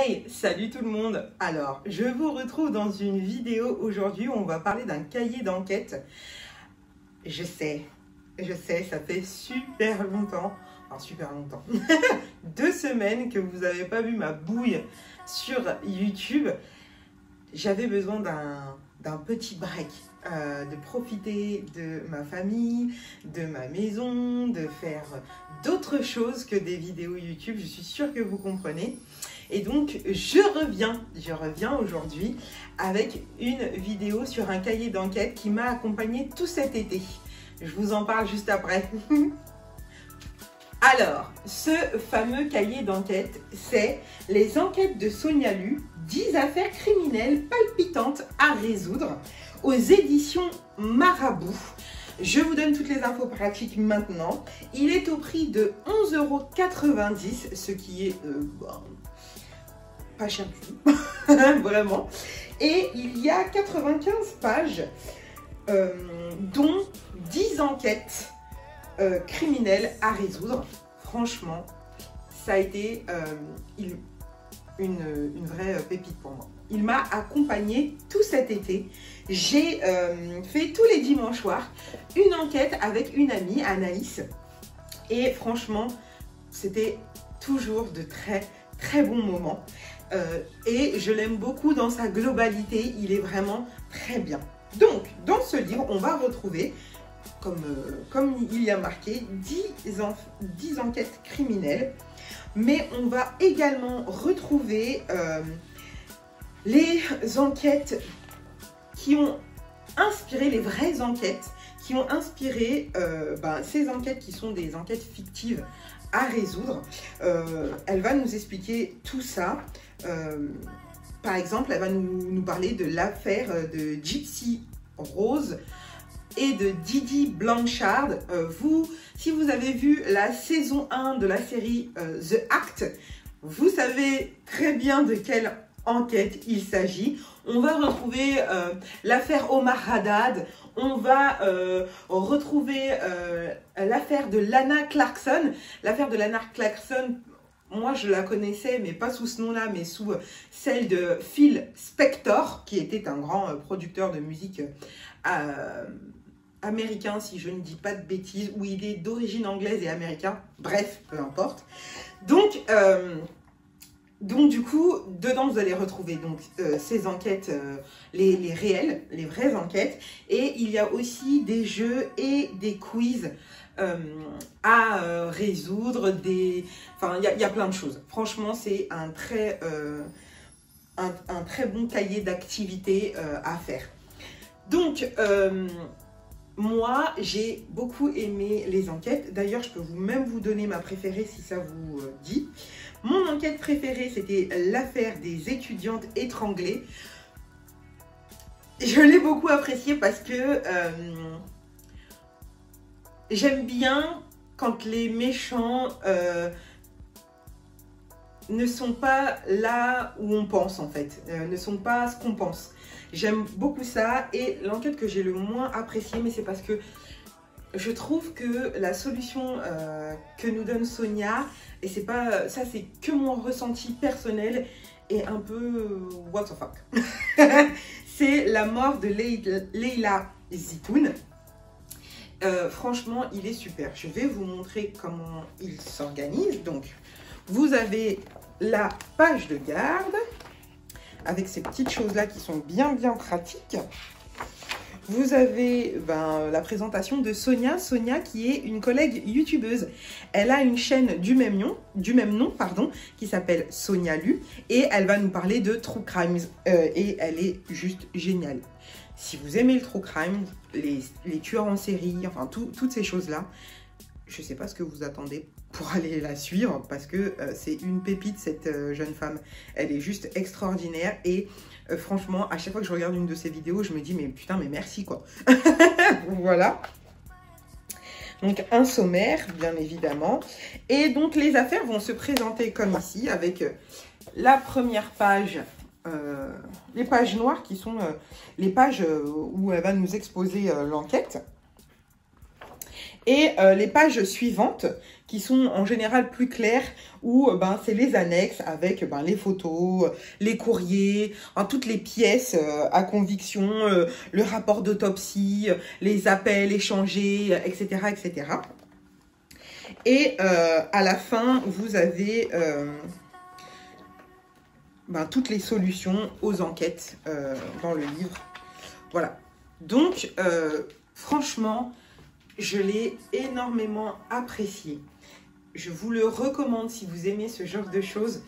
Hey, salut tout le monde! Alors, je vous retrouve dans une vidéo aujourd'hui où on va parler d'un cahier d'enquête. Je sais, ça fait super longtemps, 2 semaines que vous n'avez pas vu ma bouille sur YouTube. J'avais besoin d'un petit break, de profiter de ma famille, de ma maison, de faire d'autres choses que des vidéos YouTube. Je suis sûre que vous comprenez. Et donc, je reviens aujourd'hui avec une vidéo sur un cahier d'enquête qui m'a accompagnée tout cet été. Je vous en parle juste après. Alors, ce fameux cahier d'enquête, c'est les enquêtes de Sonia Lu, 10 affaires criminelles palpitantes à résoudre aux éditions Marabout. Je vous donne toutes les infos pratiques maintenant. Il est au prix de 11,90 €, ce qui est pas cher du tout, vraiment. Et il y a 95 pages, dont 10 enquêtes criminelles à résoudre. Franchement, ça a été une vraie pépite pour moi. Il m'a accompagnée tout cet été. J'ai fait tous les dimanches soirs une enquête avec une amie, Anaïs. Et franchement, c'était toujours de très bons moments. Et je l'aime beaucoup dans sa globalité. Il est vraiment très bien. Donc, dans ce livre, on va retrouver, comme il y a marqué, 10 enquêtes criminelles. Mais on va également retrouver les enquêtes qui ont inspiré, les vraies enquêtes qui ont inspiré ces enquêtes qui sont des enquêtes fictives à résoudre. Elle va nous expliquer tout ça. Par exemple, elle va nous parler de l'affaire de Gypsy Rose et de Didi Blanchard. Si vous avez vu la saison 1 de la série The Act, vous savez très bien de quelle enquête il s'agit. On va retrouver l'affaire Omar Haddad, on va retrouver l'affaire de Lana Clarkson. L'affaire de Lana Clarkson, moi je la connaissais, mais pas sous ce nom-là, mais sous celle de Phil Spector, qui était un grand producteur de musique américain, si je ne dis pas de bêtises, où il est d'origine anglaise et américain, bref, peu importe. Donc du coup, dedans vous allez retrouver donc ces enquêtes, les réelles, les vraies enquêtes, et il y a aussi des jeux et des quiz à résoudre, enfin il y a plein de choses. Franchement, c'est un très bon cahier d'activités à faire. Donc moi, j'ai beaucoup aimé les enquêtes. D'ailleurs, je peux même vous donner ma préférée si ça vous dit. Mon enquête préférée, c'était l'affaire des étudiantes étranglées. Je l'ai beaucoup appréciée parce que j'aime bien quand les méchants ne sont pas là où on pense en fait, ne sont pas ce qu'on pense. J'aime beaucoup ça, et l'enquête que j'ai le moins appréciée, mais c'est parce que je trouve que la solution que nous donne Sonia, et c'est pas ça, c'est que mon ressenti personnel, est un peu what the fuck. C'est la mort de Leila Zitoun. Franchement, il est super. Je vais vous montrer comment il s'organise. Donc, vous avez la page de garde avec ces petites choses-là qui sont bien pratiques. Vous avez la présentation de Sonia. Sonia qui est une collègue youtubeuse. Elle a une chaîne du même nom, qui s'appelle Sonia Lu. Et elle va nous parler de True Crimes. Et elle est juste géniale. Si vous aimez le True Crime, les tueurs en série, enfin toutes ces choses-là, je ne sais pas ce que vous attendez pour aller la suivre, parce que c'est une pépite, cette jeune femme. Elle est juste extraordinaire, et franchement, à chaque fois que je regarde une de ses vidéos, je me dis, mais putain, mais merci, quoi. Voilà. Donc, un sommaire, bien évidemment. Et donc, les affaires vont se présenter comme ici, avec la première page, les pages noires qui sont les pages où elle va nous exposer l'enquête. Et les pages suivantes, qui sont en général plus claires, où c'est les annexes avec les photos, les courriers, toutes les pièces à conviction, le rapport d'autopsie, les appels échangés, etc. etc. Et à la fin, vous avez toutes les solutions aux enquêtes dans le livre. Voilà. Donc, franchement, je l'ai énormément apprécié. Je vous le recommande si vous aimez ce genre de choses.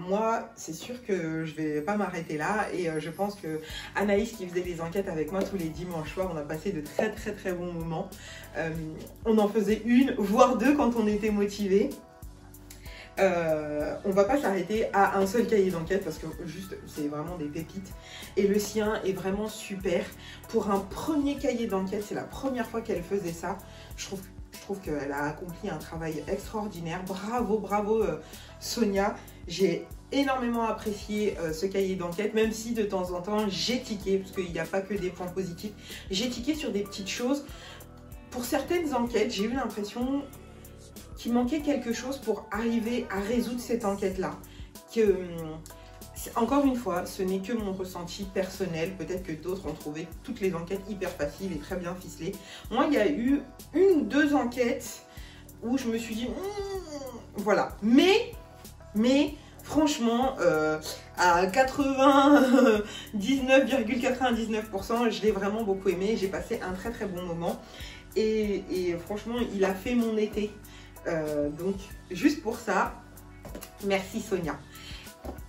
Moi, c'est sûr que je vais pas m'arrêter là. Et je pense que Anaïs, qui faisait des enquêtes avec moi tous les dimanches soirs, on a passé de très très très bons moments. On en faisait une, voire deux quand on était motivé. On va pas s'arrêter à un seul cahier d'enquête parce que juste c'est vraiment des pépites et le sien est vraiment super. Pour un premier cahier d'enquête, c'est la première fois qu'elle faisait ça. Je trouve qu'elle a accompli un travail extraordinaire. Bravo, bravo Sonia. J'ai énormément apprécié ce cahier d'enquête, même si de temps en temps j'ai tiqué, parce qu'il n'y a pas que des points positifs. J'ai tiqué sur des petites choses. Pour certaines enquêtes, j'ai eu l'impression qu'il manquait quelque chose pour arriver à résoudre cette enquête-là. Encore une fois, ce n'est que mon ressenti personnel. Peut-être que d'autres ont trouvé toutes les enquêtes hyper faciles et très bien ficelées. Moi, il y a eu une ou deux enquêtes où je me suis dit, voilà. Mais franchement, à 99,99%, je l'ai vraiment beaucoup aimé. J'ai passé un très très bon moment. Et franchement, il a fait mon été. Donc, juste pour ça, merci Sonia.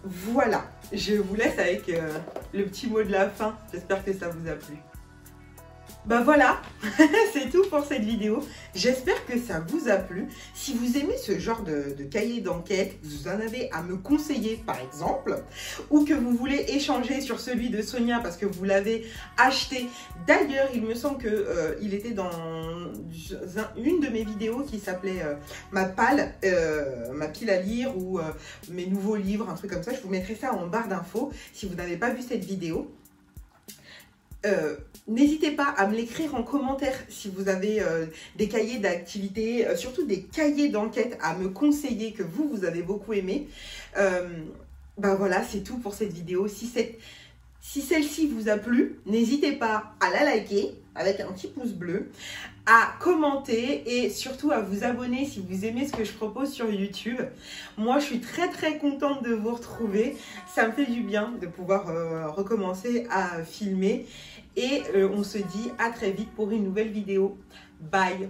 Voilà, je vous laisse avec le petit mot de la fin. J'espère que ça vous a plu. Voilà, c'est tout pour cette vidéo. J'espère que ça vous a plu. Si vous aimez ce genre de cahier d'enquête, vous en avez à me conseiller par exemple, ou que vous voulez échanger sur celui de Sonia parce que vous l'avez acheté. D'ailleurs, il me semble qu'il était dans une de mes vidéos qui s'appelait ma pile à lire ou mes nouveaux livres, un truc comme ça. Je vous mettrai ça en barre d'infos si vous n'avez pas vu cette vidéo. N'hésitez pas à me l'écrire en commentaire si vous avez des cahiers d'activité, surtout des cahiers d'enquête à me conseiller que vous avez beaucoup aimé. Voilà, c'est tout pour cette vidéo. Si celle-ci vous a plu, n'hésitez pas à la liker avec un petit pouce bleu, à commenter et surtout à vous abonner si vous aimez ce que je propose sur YouTube. Moi, je suis très très contente de vous retrouver. Ça me fait du bien de pouvoir recommencer à filmer. Et on se dit à très vite pour une nouvelle vidéo. Bye!